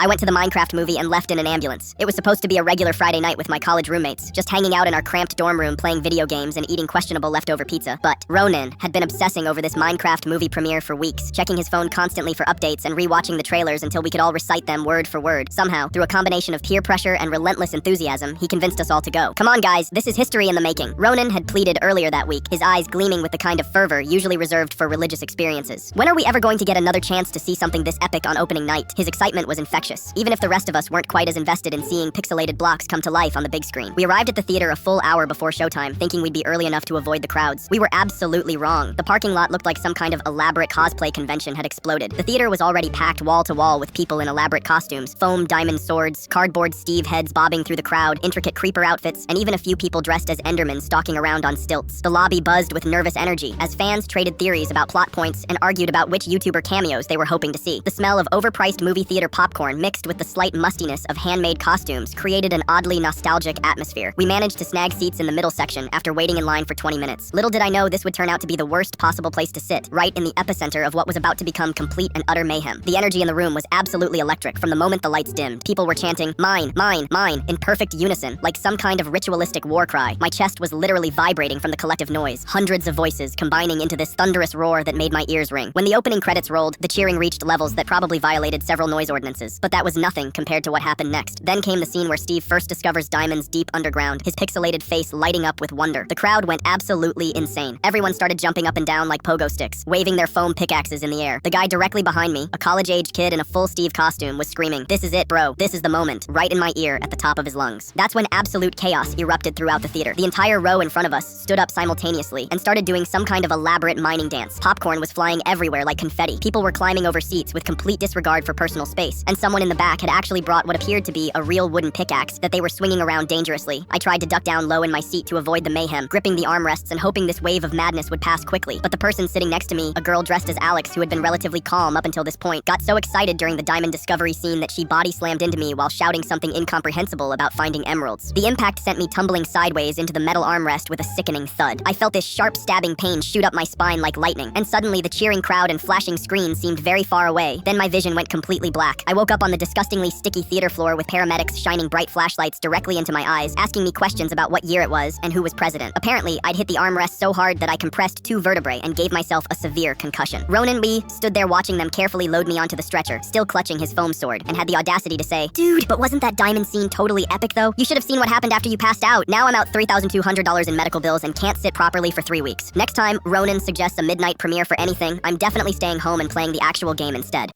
I went to the Minecraft movie and left in an ambulance. It was supposed to be a regular Friday night with my college roommates, just hanging out in our cramped dorm room playing video games and eating questionable leftover pizza. But Ronan had been obsessing over this Minecraft movie premiere for weeks, checking his phone constantly for updates and rewatching the trailers until we could all recite them word for word. Somehow, through a combination of peer pressure and relentless enthusiasm, he convinced us all to go. Come on, guys, this is history in the making. Ronan had pleaded earlier that week, his eyes gleaming with the kind of fervor usually reserved for religious experiences. When are we ever going to get another chance to see something this epic on opening night? His excitement was infectious, even if the rest of us weren't quite as invested in seeing pixelated blocks come to life on the big screen. We arrived at the theater a full hour before showtime, thinking we'd be early enough to avoid the crowds. We were absolutely wrong. The parking lot looked like some kind of elaborate cosplay convention had exploded. The theater was already packed wall to wall with people in elaborate costumes, foam diamond swords, cardboard Steve heads bobbing through the crowd, intricate creeper outfits, and even a few people dressed as Endermen stalking around on stilts. The lobby buzzed with nervous energy as fans traded theories about plot points and argued about which YouTuber cameos they were hoping to see. The smell of overpriced movie theater popcorn mixed with the slight mustiness of handmade costumes created an oddly nostalgic atmosphere. We managed to snag seats in the middle section after waiting in line for 20 minutes. Little did I know this would turn out to be the worst possible place to sit, right in the epicenter of what was about to become complete and utter mayhem. The energy in the room was absolutely electric from the moment the lights dimmed. People were chanting, "Mine, mine, mine," in perfect unison, like some kind of ritualistic war cry. My chest was literally vibrating from the collective noise, hundreds of voices combining into this thunderous roar that made my ears ring. When the opening credits rolled, the cheering reached levels that probably violated several noise ordinances, but that was nothing compared to what happened next. Then came the scene where Steve first discovers diamonds deep underground, his pixelated face lighting up with wonder. The crowd went absolutely insane. Everyone started jumping up and down like pogo sticks, waving their foam pickaxes in the air. The guy directly behind me, a college-age kid in a full Steve costume, was screaming, "This is it, bro. This is the moment," right in my ear at the top of his lungs. That's when absolute chaos erupted throughout the theater. The entire row in front of us stood up simultaneously and started doing some kind of elaborate mining dance. Popcorn was flying everywhere like confetti. People were climbing over seats with complete disregard for personal space, and someone in the back had actually brought what appeared to be a real wooden pickaxe that they were swinging around dangerously. I tried to duck down low in my seat to avoid the mayhem, gripping the armrests and hoping this wave of madness would pass quickly. But the person sitting next to me, a girl dressed as Alex who had been relatively calm up until this point, got so excited during the diamond discovery scene that she body slammed into me while shouting something incomprehensible about finding emeralds. The impact sent me tumbling sideways into the metal armrest with a sickening thud. I felt this sharp stabbing pain shoot up my spine like lightning, and suddenly the cheering crowd and flashing screen seemed very far away. Then my vision went completely black. I woke up on the disgustingly sticky theater floor with paramedics shining bright flashlights directly into my eyes, asking me questions about what year it was and who was president. Apparently, I'd hit the armrest so hard that I compressed 2 vertebrae and gave myself a severe concussion. Ronan stood there watching them carefully load me onto the stretcher, still clutching his foam sword, and had the audacity to say, "Dude, but wasn't that diamond scene totally epic though? You should have seen what happened after you passed out. Now I'm out $3,200 in medical bills and can't sit properly for 3 weeks. Next time Ronan suggests a midnight premiere for anything, I'm definitely staying home and playing the actual game instead."